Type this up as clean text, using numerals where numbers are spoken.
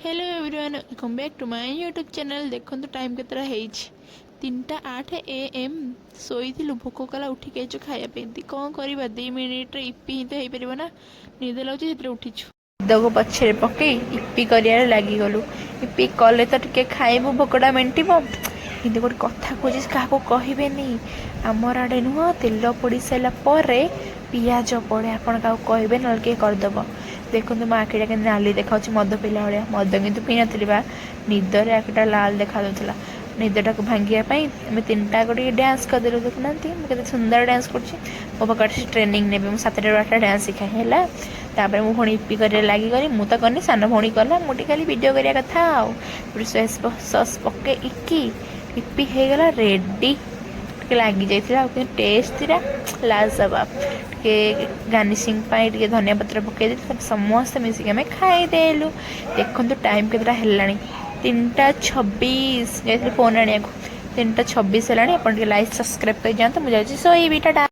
Hello everyone welcome back to my YouTube channel. देखो तो time के 3:08 AM शोई भोक कला उठिक खायापी कौन करवा 2 मिनिट इपी ही तो हो पार ना निद लगे उठीचु निद को पछे पकई इपी कर लगिगलु। इपी कले तो टे खाइबू भोकटा मेंटिब कि गोटे कथा कहे क्या कहबेनि आमर आड़े नुह तेल पड़ सारापर पिज पड़े आपड़ क्या कहे ना किए करदेव। देखो मो आखिटा के नाली देखा मद पिला भाया मद कि पी नी निदर आखिटा लाल देखा निदटा को भांगापी आम 3टा गोटे डांस करदेलु। देखुना मुझे सुंदर डांस कर मो पाखे ट्रेनिंग ने 7टा 8टा डांस शिखाए है मु पुणी इपी कर लगिगली मु तो करनी सान भौणी कला मुझे खाली वीडियो करिया कथा सस सस पके इकी इपी हो गला रेडी लगी जाइए टेस्ट थी लाजवाब टे गार्निशिंग टे धनिया पत्र पकई समस्त मिसिक आम खाईदेलु। देखो टाइम के 3:26 जाइए फोन आने 3:26 है। आप लाइक सब्सक्राइब कर जाते मुझे सोईबी टाटा।